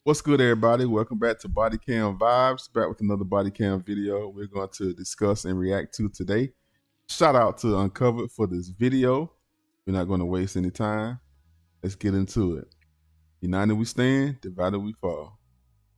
What's good, everybody? Welcome back to Bodycam Vibes. Back with another Bodycam video we're going to discuss and react to today. Shout out to Uncovered for this video. We're not going to waste any time. Let's get into it. United we stand, divided we fall.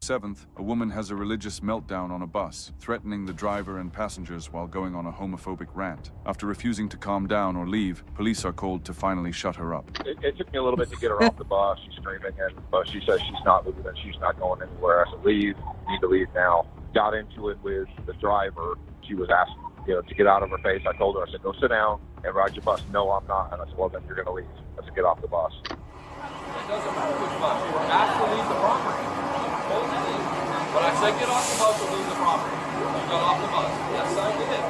7th, a woman has a religious meltdown on a bus, threatening the driver and passengers while going on a homophobic rant. After refusing to calm down or leave, police are called to finally shut her up. It took me a little bit to get her off the bus. She's screaming, but she says she's not leaving. She's not going anywhere. I said, leave. You need to leave now. Got into it with the driver. She was asking, to get out of her face. I told her, I said, go sit down and ride your bus. No, I'm not. And I said, well, then you're going to leave. I said, get off the bus. It doesn't matter which bus. You were asked to leave the property. But I said get off the bus or leave the property. You got off the bus. Yes, I did.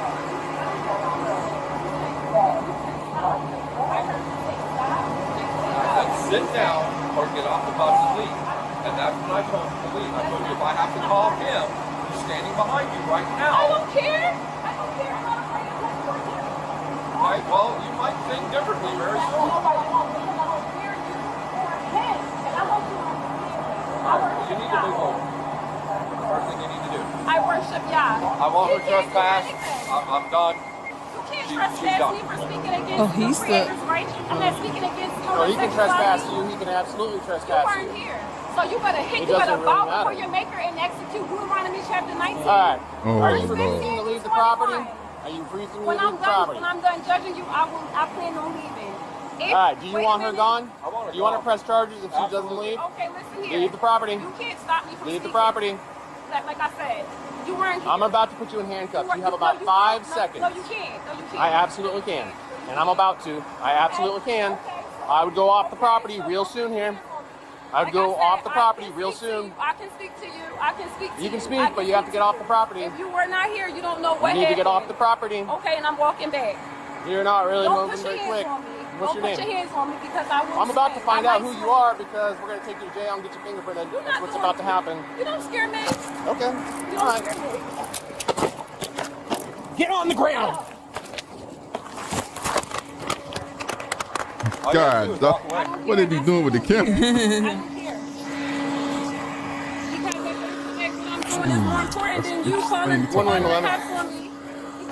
I said sit down or get off the bus and leave. And that's when I told him to leave. I told you if I have to call him, he's standing behind you right now. I don't care. I don't care. I'm not afraid of that. Right, well, you might think differently very soon. You need to move over. First thing you need to do. I worship Yah. I want her trespass. I'm done. You can't trespass me for speaking against he's the creator's rights. I'm not speaking against No, he can trespass you. He can absolutely You trespass weren't you. here. So you better hit, you better bow before your maker and execute Deuteronomy chapter 19. All right. Oh, Are you Lord. refusing to leave the property? Are you refusing to When leave I'm the property? done judging you, I plan on leaving. All right. Do you want her gone? I want her Do you want to gone. press charges if she doesn't leave? Okay, listen here. Leave the property. You can't stop me from Leave the speaking. property. Like I said, you weren't here. I'm about to put you in handcuffs. You have about 5 seconds. No, you can't. No, you can't. I absolutely can. And I'm about to. I absolutely can. I would go off the property real soon here. I would go off the property real soon. I can speak to you. I can speak to you. You can speak, but you have to get off the property. If you were not here, you don't know what You need to get off the happened. property. Okay, and I'm walking back. You're not really Don't moving put your very hands quick. on me. What's Don't your put name? your hands on me because I will. I'm about to find out who you are. are because we're going to take you to jail and get your fingerprint. You're That's not what's doing about to happen. You don't scare me. Okay. You All don't right. scare me. Get on the ground. God, what are you doing with the camera? I don't care. Because what I'm doing is more important than you calling the cops on me.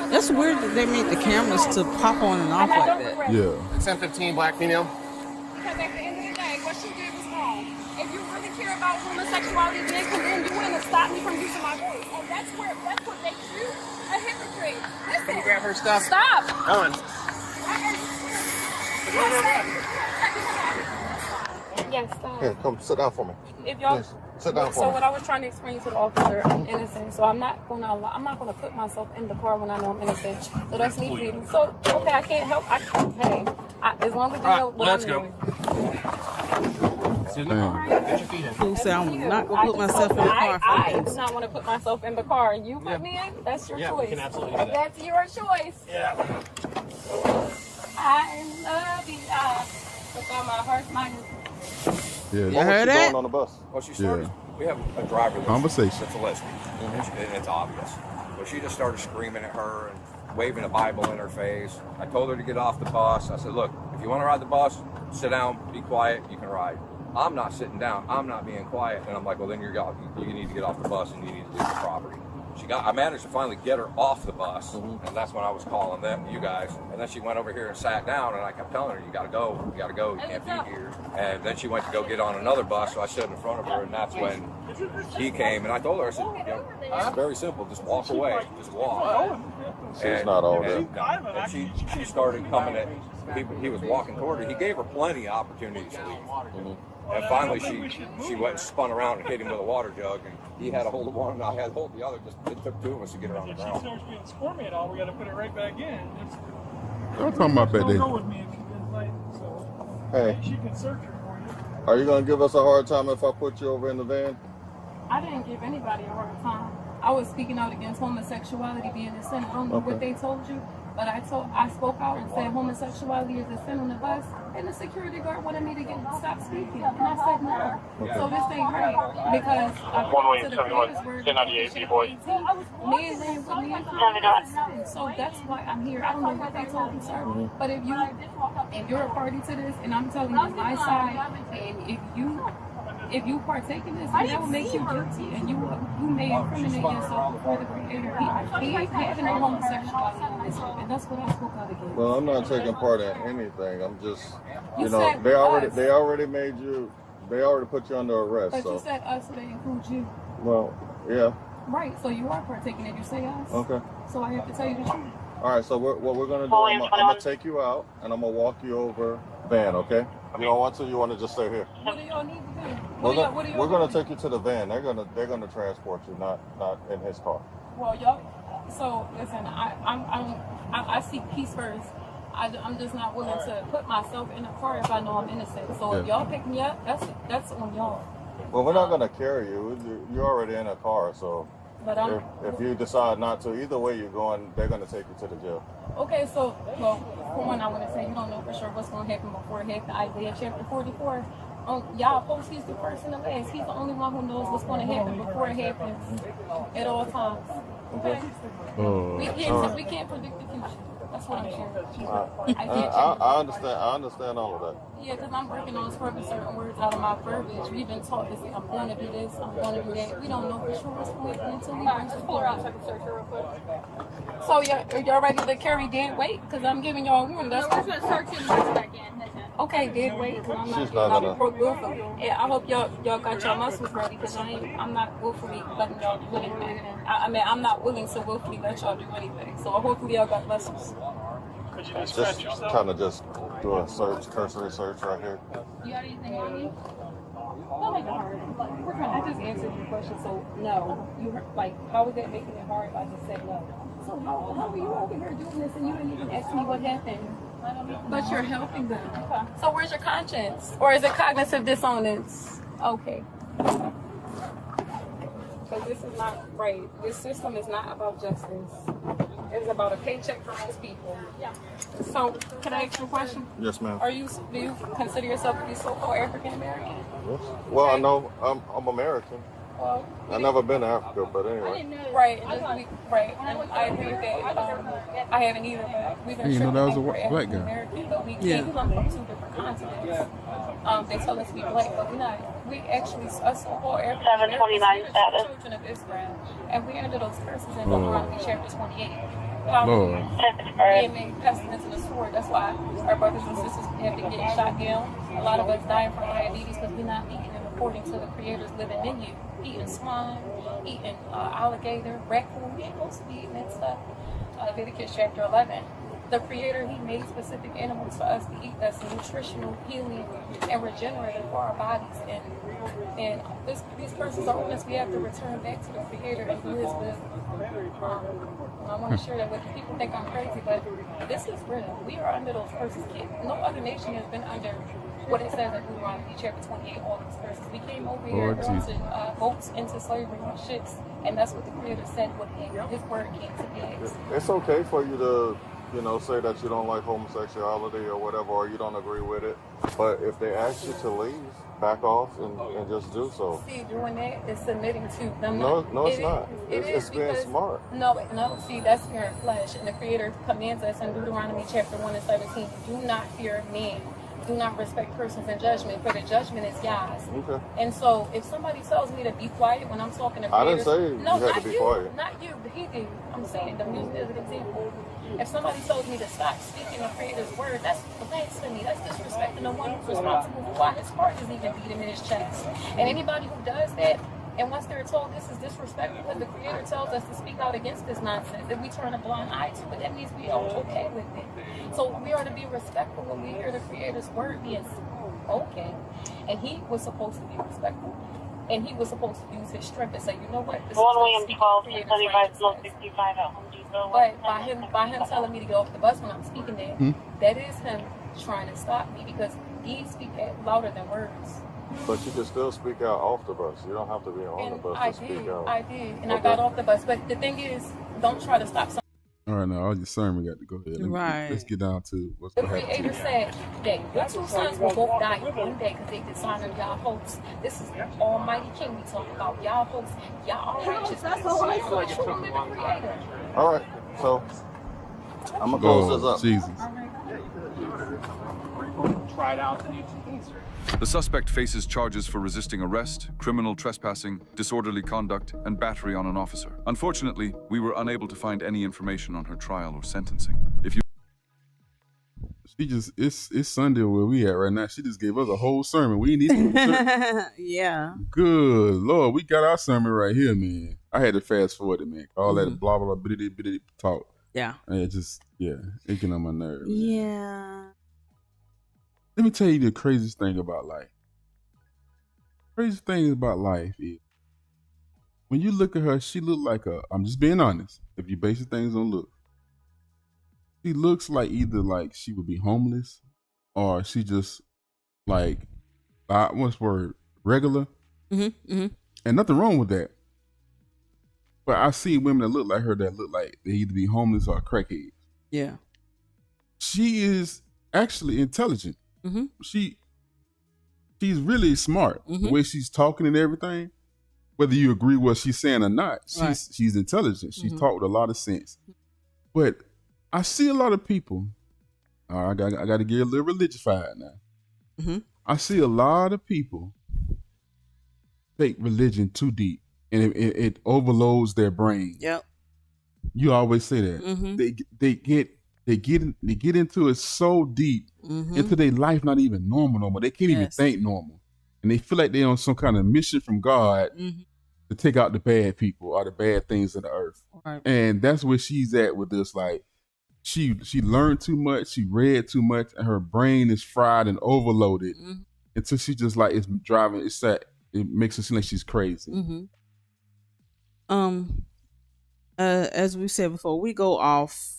That's weird that they made the cameras to pop on and off like that. Yeah. 1015 black female. Because at the end of the day, what she did was wrong. If you really care about homosexuality, then you wouldn't have stopped me from using my voice. And that's what makes you a hypocrite. Listen. You grab her stuff. Stop. Come on. Yes, stop. Here, come sit down for me. If y'all, Yes, sit down so for me. what I was trying to explain to the officer, I'm innocent. So I'm not gonna put myself in the car when I know I'm innocent. So that's me pleading. So okay, I can't help. As long as you know what I'm doing. Who said I'm not gonna put myself in the car? I do not want to put myself in the car. You put me in. That's your choice. we can absolutely do that. That's your choice. Yeah. I love you. With all my heart, mind. Yeah. You heard that? On the bus. Well, she started. We have a driver that's, Conversation. that's a lesbian, and it's obvious. But she just started screaming at her and waving a Bible in her face. I told her to get off the bus. I said, look, if you want to ride the bus, sit down, be quiet, you can ride. I'm not sitting down. I'm not being quiet. And I'm like, well, then you need to get off the bus and you need to leave the property. I managed to finally get her off the bus, and that's when I was calling you guys. And then she went over here and sat down, and I kept telling her, you gotta go, you can't be here. And then she went to go get on another bus, so I stood in front of her, and that's when he came. And I told her, I said, it's very simple, just walk away, just walk. She's not all there. And she started coming at, he was walking toward her. He gave her plenty of opportunities to leave. And finally, she went and spun around and hit him with a water jug, and he had a hold of one, and I had a hold of the other. It took two of us to get her on the ground. If she starts being squirmy at all, we got to put it right back in. I'm talking about back Don't there. go with me if she's been fighting, so Hey, she can search her for you. are you going to give us a hard time if I put you over in the van? I didn't give anybody a hard time. I was speaking out against homosexuality being a sin. I don't know what they told you, but I spoke out and said homosexuality is a sin on the bus, and the security guard wanted me to stop speaking, and I said no. So this ain't right because according to the creator's word, men with men. So that's why I'm here. I don't know what they told you, sir, but if you're a party to this, and I'm telling you my side, and if you if you partake in this, that will make you guilty, and you may incriminate yourself before the Creator. He ain't having no homosexuality in this, and that's what I spoke out against. Well, I'm not taking part in anything. I'm just, You know, said they already put you under arrest. But so. you said us, so they include you. Well, yeah. Right, so you are partaking if you say us. Okay. So I have to tell you the truth. All right, so what we're going to do, I'm going to take you out, and I'm going to walk you over van, okay? You don't want to? You want to just stay here? What do y'all need to do? We're going to take you to the van. They're going to transport you, not in his car. Well, y'all, so listen, I seek peace first. I'm just not willing to put myself in a car if I know I'm innocent. So if y'all pick me up, that's on y'all. Well, we're not going to carry you. You're already in a car, so if you decide not to, either way you're going, they're going to take you to the jail. Okay, so, well, for one, I want to say you don't know for sure what's going to happen before it happens. Isaiah chapter 44. Y'all folks, he's the first and the last. He's the only one who knows what's going to happen before it happens at all times. Okay? We can't predict the future. That's what I'm sharing. I understand all of that. Yeah, because I'm working on scrubbing certain words out of my verbiage. We've been taught to say, I'm going to do this, I'm going to do that. We don't know for sure what's going to happen until we just pull her out so I can search her real quick. So y'all ready to carry dead weight? Because I'm giving y'all a warning. That's we're going to search and search back in. Okay, dead weight. She's not gonna. Yeah, I hope y'all got your muscles ready because I'm not willfully letting y'all do anything. I'm not willing to willfully let y'all do anything. So hopefully y'all got muscles. Could you just stretch Just yourself? kind of just do a cursory search right here. You got anything on you? Don't make it hard. I just answered your question, so no. You heard, how is that making it hard if I just said no? So how are you over here doing this and you didn't even ask me what happened? But you're helping them. Okay. So where's your conscience? Or is it cognitive dissonance? Okay. Because this is not right. This system is not about justice. It's about a paycheck for most people. Yeah. So, can I ask you a question? Yes, ma'am. Do you consider yourself to be so-called African American? Yes. Well, I know I'm American. Well, I've never been to Africa, but anyway. Right, and I agree with that. I haven't either, but we've been You know that was a black guy. American, but we come from 2 different continents. They tell us we black, but we're not. We actually, us so-called African Americans, are children of Israel, and we're under those curses in Deuteronomy chapter 28. Lord. Being made pestilence and a sword. That's why our brothers and sisters have been getting shot down. A lot of us dying from diabetes because we're not eating them according to the Creator's living menu. Eating swine, eating alligator, raccoon. We're supposed to be eating that stuff. Leviticus chapter 11. The Creator, He made specific animals for us to eat that's nutritional, healing, and regenerative for our bodies. And these persons are on us. We have to return back to the Creator and do His will. I want to share that with you. People think I'm crazy, but this is real. We are under those curses. No other nation has been under what it says in Deuteronomy chapter 28, all these curses. We came over here on boats into slavery on ships, and that's what the Creator said would happen. His word came to pass. It's okay for you to, say that you don't like homosexuality or whatever, or you don't agree with it. But if they ask you to leave, back off and just do so. See, doing that is submitting to them. No, it's not. It's being smart. No, see, that's fear and flesh. And the Creator commands us in Deuteronomy chapter 1 and 17, do not fear man. Do not respect persons in judgment, for the judgment is Yah's. Okay. And so, if somebody tells me to be quiet when I'm talking to I didn't say you had to be quiet. Not you, but he did. I'm saying, I'm using it as an example. If somebody tells me to stop speaking the Creator's word, that's blasphemy. That's disrespecting the one who's responsible for why his heart is even beating in his chest. And anybody who does that, and once they're told this is disrespectful, because the Creator tells us to speak out against this nonsense, if we turn a blind eye to it, that means we are okay with it. So we are to be respectful when we hear the Creator's word being spoken. And He was supposed to be respectful. And He was supposed to use His strength and say, you know what? This is William 12, 65 at Home Depot. But by him telling me to get off the bus when I'm speaking there, that is Him trying to stop me, because He speaks louder than words. But you can still speak out off the bus. You don't have to be on the bus to speak out. I did. And I got off the bus. But the thing is, don't try to stop something. All right, now all your sermon got to go ahead. Let's get down to what's The going to happen. Creator said that your 2 sons will both die in one day because they dishonored Yah hosts. This is the Almighty King we talk about. Yah hosts. Yah are righteous. That's the true living Creator. All right, so I'm going to close this up. Jesus. All right. cried out the need to taser her. The suspect faces charges for resisting arrest, criminal trespassing, disorderly conduct, and battery on an officer. Unfortunately, we were unable to find any information on her trial or sentencing. If you it's Sunday where we at right now. She just gave us a whole sermon. We need Yeah. Good Lord, we got our sermon right here, man. I had to fast forward it, man. All that blah blah bitty talk. Yeah. And it just it getting on my nerves. Yeah. Let me tell you the craziest thing about life. Craziest thing about life is when you look at her, she look like I'm just being honest. If you base things on look, she looks like either like she would be homeless or she just like what's the word? Regular. And nothing wrong with that. But I see women that look like her that look like they either be homeless or crackheads. Yeah. She is actually intelligent. She's really smart. The way she's talking and everything, whether you agree with what she's saying or not, she's intelligent. She's taught with a lot of sense. But I see a lot of people. I got to get a little religious-fied now. I see a lot of people take religion too deep, and it overloads their brain. Yep. You always say that they get into it so deep into their life, not even normal no more. They can't even think normal, and they feel like they're on some kind of mission from God to take out the bad people or the bad things of the earth. Right. And that's where she's at with this. Like she learned too much, she read too much, and her brain is fried and overloaded until she just like it's driving. It makes her seem like she's crazy. As we said before, we go off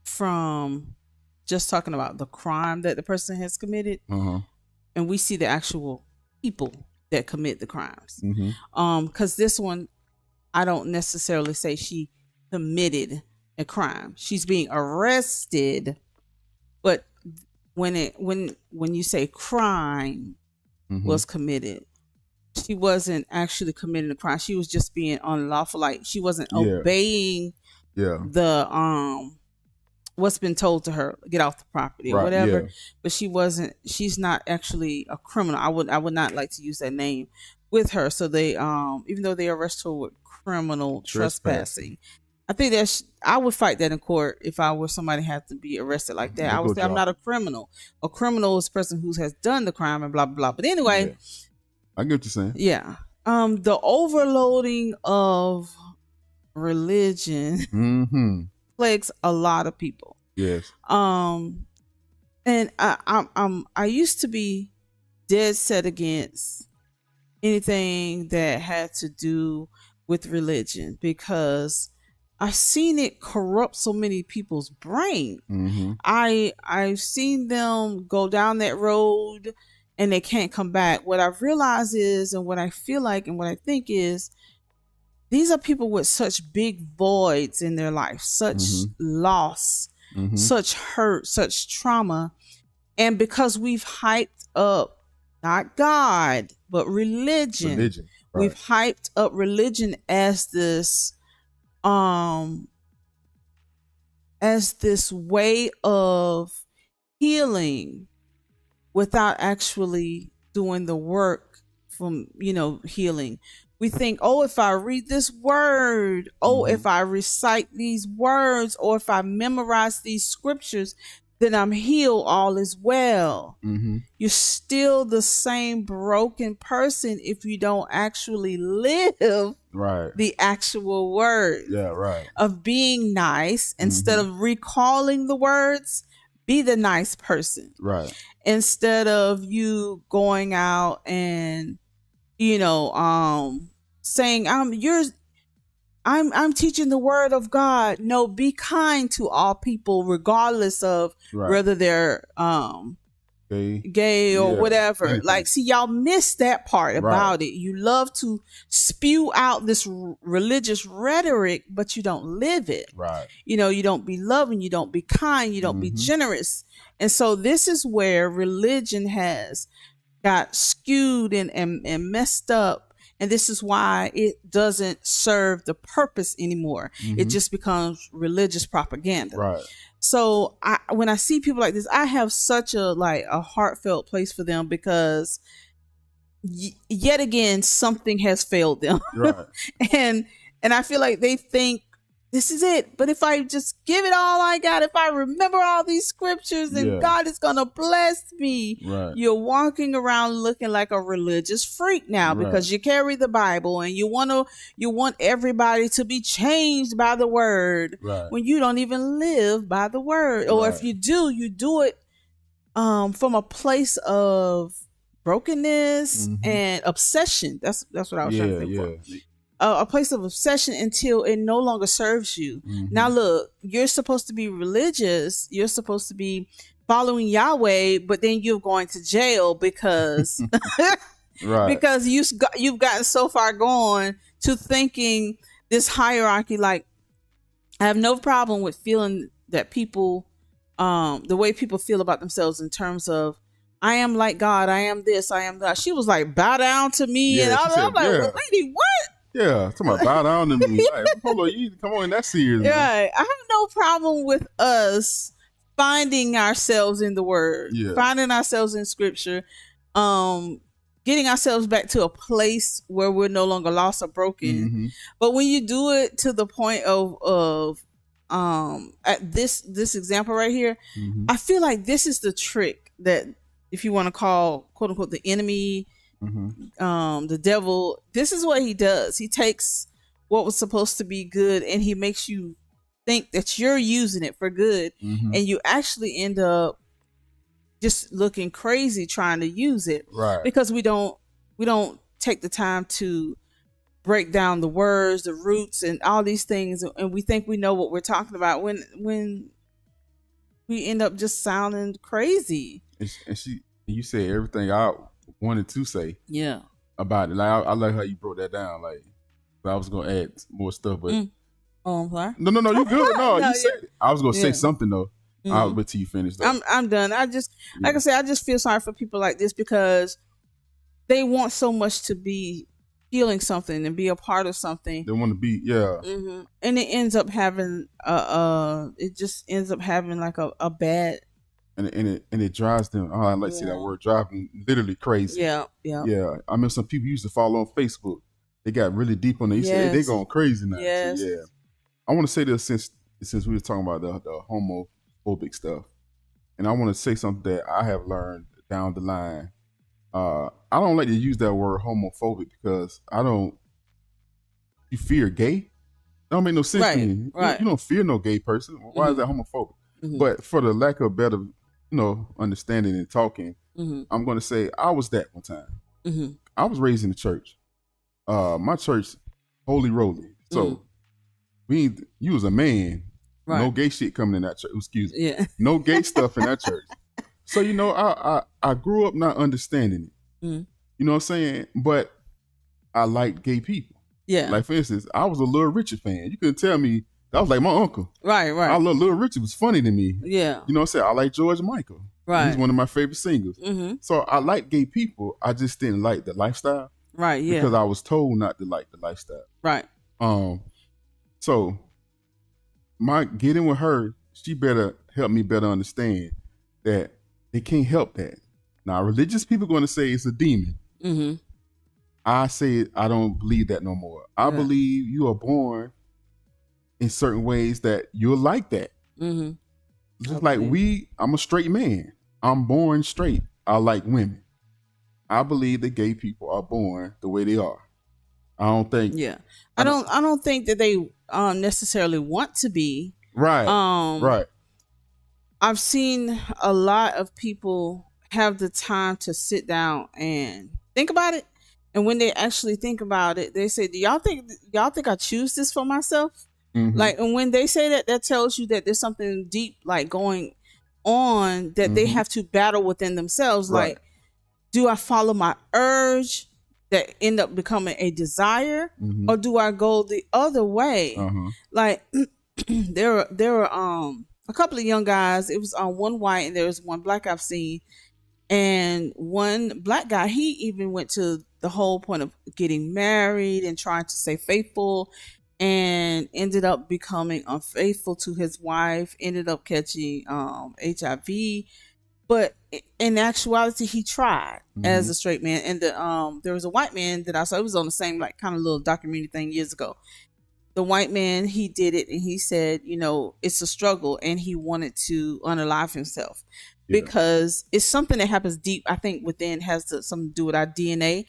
from just talking about the crime that the person has committed, and we see the actual people that commit the crimes. Because this one, I don't necessarily say she committed a crime. She's being arrested, but when you say crime was committed, she wasn't actually committing a crime. She was just being unlawful. Like she wasn't obeying the what's been told to her, get off the property or whatever. But she's not actually a criminal. I would not like to use that name with her. So they even though they arrest her with criminal trespassing, I think I would fight that in court if I were somebody had to be arrested like that. I would say I'm not a criminal. A criminal is a person who has done the crime and blah blah blah. But anyway, I get what you're saying. Yeah. The overloading of religion plagues a lot of people. Yes. And I used to be dead set against anything that had to do with religion because I've seen it corrupt so many people's brain. I've seen them go down that road and they can't come back. What I've realized is, and what I feel like and what I think is, these are people with such big voids in their life, such loss, such hurt, such trauma. And because we've hyped up, not God, but religion. We've hyped up religion as this way of healing without actually doing the work from, healing. We think, if I read this word, if I recite these words, or if I memorize these scriptures, then I'm healed, all is well. You're still the same broken person if you don't actually live the actual words of being nice. Instead of recalling the words, be the nice person. Instead of you going out and, saying, I'm teaching the word of God. No, be kind to all people, regardless of whether they're gay or whatever. Anything. Like, see, y'all miss that part about it. You love to spew out this religious rhetoric, but you don't live it. You don't be loving, you don't be kind, you don't be generous. And so this is where religion has got skewed and messed up And this is why it doesn't serve the purpose anymore. It just becomes religious propaganda. Right. So when I see people like this, I have such a heartfelt place for them, because yet again, something has failed them. Right. and I feel like they think this is it. But if I just give it all I got, if I remember all these scriptures, then God is going to bless me. Right. You're walking around looking like a religious freak now, because you carry the Bible and you want everybody to be changed by the word, when you don't even live by the word. Or if you do, you do it from a place of brokenness and obsession. That's what I was trying to think for. A place of obsession until it no longer serves you. Now look, you're supposed to be religious. You're supposed to be following Yahweh, but then you're going to jail because because you've gotten so far gone to thinking this hierarchy. Like, I have no problem with feeling that people, the way people feel about themselves in terms of, I am like God, I am this, I am that. She was like, bow down to me, and I'm like, well, lady, what? Yeah, talking about bow down to me. Like, hold on, you come on, that's serious. Right. I have no problem with us finding ourselves in the word, finding ourselves in scripture, getting ourselves back to a place where we're no longer lost or broken. But when you do it to the point of at this example right here, I feel like this is the trick that, if you want to call, quote unquote, the enemy, the devil, this is what he does. He takes what was supposed to be good and he makes you think that you're using it for good, and you actually end up just looking crazy trying to use it, because we don't take the time to break down the words, the roots, and all these things, and we think we know what we're talking about when we end up just sounding crazy. And you said everything I wanted to say about it. Like, I like how you broke that down. Like, I was gonna add more stuff, but oh, I'm sorry. No, you good. No, you said it. I was gonna say something though. I'll wait till you finish though. I'm done. I just like I said, I just feel sorry for people like this, because they want so much to be feeling something and be a part of something. They want to be, and it ends up having like a bad. And it drives them. Oh, I like to see that word, driving literally crazy. Yeah. I mean, some people used to follow on Facebook. They got really deep on it. They going crazy now. Yes. So, I want to say this since we were talking about the homophobic stuff, and I want to say something that I have learned down the line. I don't like to use that word homophobic because you fear gay? That don't make no sense to me. You don't fear no gay person. Why is that homophobic? But for the lack of better, understanding and talking, I'm going to say I was that one time. I was raised in the church. My church, holy roly. So you was a man. No gay shit coming in that church. Excuse me. No gay stuff in that church. So, I grew up not understanding it. You know what I'm saying? But I liked gay people. Yeah. Like, for instance, I was a Little Richard fan. You couldn't tell me. That was like my uncle. Right. I love Little Richard. Was funny to me. Yeah. You know what I'm saying? I like George Michael. Right. He's one of my favorite singers. So I like gay people. I just didn't like the lifestyle. Right, yeah. Because I was told not to like the lifestyle. Right. So my getting with her, she better help me better understand that they can't help that. Now, religious people are going to say it's a demon. I say I don't believe that no more. I believe you are born in certain ways that you're like that. Just like I'm a straight man. I'm born straight. I like women. I believe that gay people are born the way they are. I don't think. Yeah. I don't think that they necessarily want to be. Right. Right. I've seen a lot of people have the time to sit down and think about it. And when they actually think about it, they say, do y'all think I choose this for myself? Like, and when they say that, that tells you that there's something deep like going on that they have to battle within themselves. Right. Like, do I follow my urge that end up becoming a desire, or do I go the other way? Like, there were a couple of young guys. It was one white and there was one black I've seen, And one black guy, he even went to the whole point of getting married and trying to stay faithful, and ended up becoming unfaithful to his wife, ended up catching HIV. But in actuality, he tried as a straight man. And there was a white man that I saw, it was on the same like kind of little documentary thing years ago. The white man, he did it, and he said, you know, it's a struggle, and he wanted to unalive himself because it's something that happens deep, I think, within, has something to do with our DNA.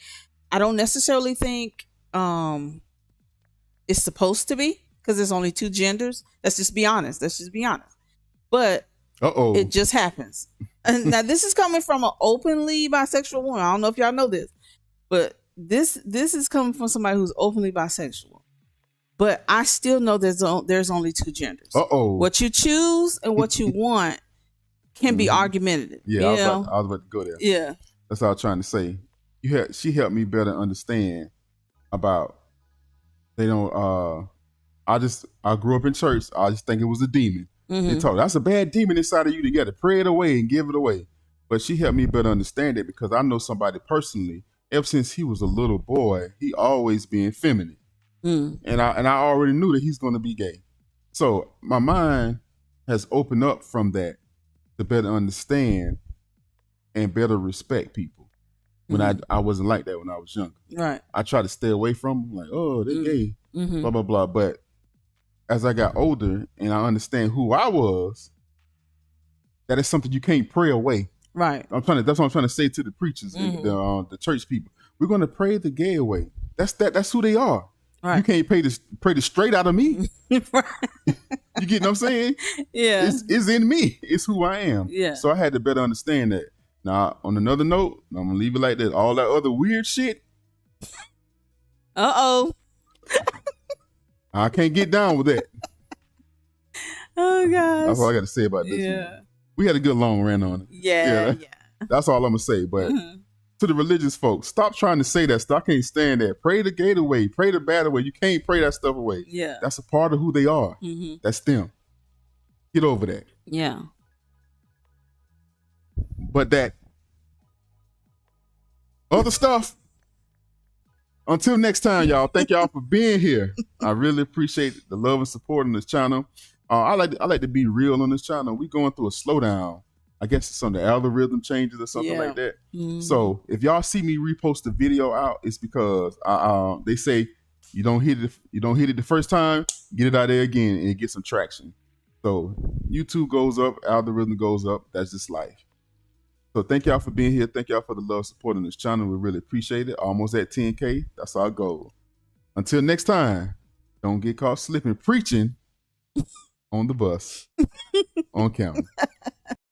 I don't necessarily think it's supposed to be, because there's only two genders. Let's just be honest. But it just happens. And now this is coming from an openly bisexual woman. I don't know if y'all know this, but this is coming from somebody who's openly bisexual. But I still know there's only two genders. What you choose and what you want can be argumentative. Yeah, I was about to go there. Yeah, that's what I was trying to say. She helped me better understand about they don't. I grew up in church. I just think it was a demon. They told that's a bad demon inside of you. You got to pray it away and give it away. But she helped me better understand it, because I know somebody personally. Ever since he was a little boy, he always been feminine. And I already knew that he's going to be gay. So my mind has opened up from that to better understand and better respect people. When I wasn't like that when I was younger. Right. I tried to stay away from them, like, oh, they're gay, blah, blah, blah. But as I got older and I understand who I was, that is something you can't pray away. Right. That's what I'm trying to say to the preachers and the church people. We're going to pray the gay away. That's who they are. Right. You can't pray the straight out of me. Right. You get what I'm saying? Yeah. It's in me. It's who I am. Yeah. So I had to better understand that. Now, on another note, I'm going to leave it like that. All that other weird shit. I can't get down with that. Oh, gosh. That's all I got to say about this. Yeah. We had a good long rant on it. Yeah. That's all I'm going to say. But to the religious folks, stop trying to say that stuff. I can't stand that. Pray the gay away. Pray the bad away. You can't pray that stuff away. Yeah. That's a part of who they are. That's them. Get over that. Yeah. But that other stuff, until next time, y'all, thank y'all for being here. I really appreciate the love and support on this channel. I like to be real on this channel. We going through a slowdown. I guess it's some of the algorithm changes or something like that. So if y'all see me repost the video out, it's because they say you don't hit it the first time, get it out there again and get some traction. So YouTube goes up, algorithm goes up. That's just life. So thank y'all for being here. Thank y'all for the love, support on this channel. We really appreciate it. Almost at 10K. That's our goal. Until next time, don't get caught slipping preaching on the bus on camera.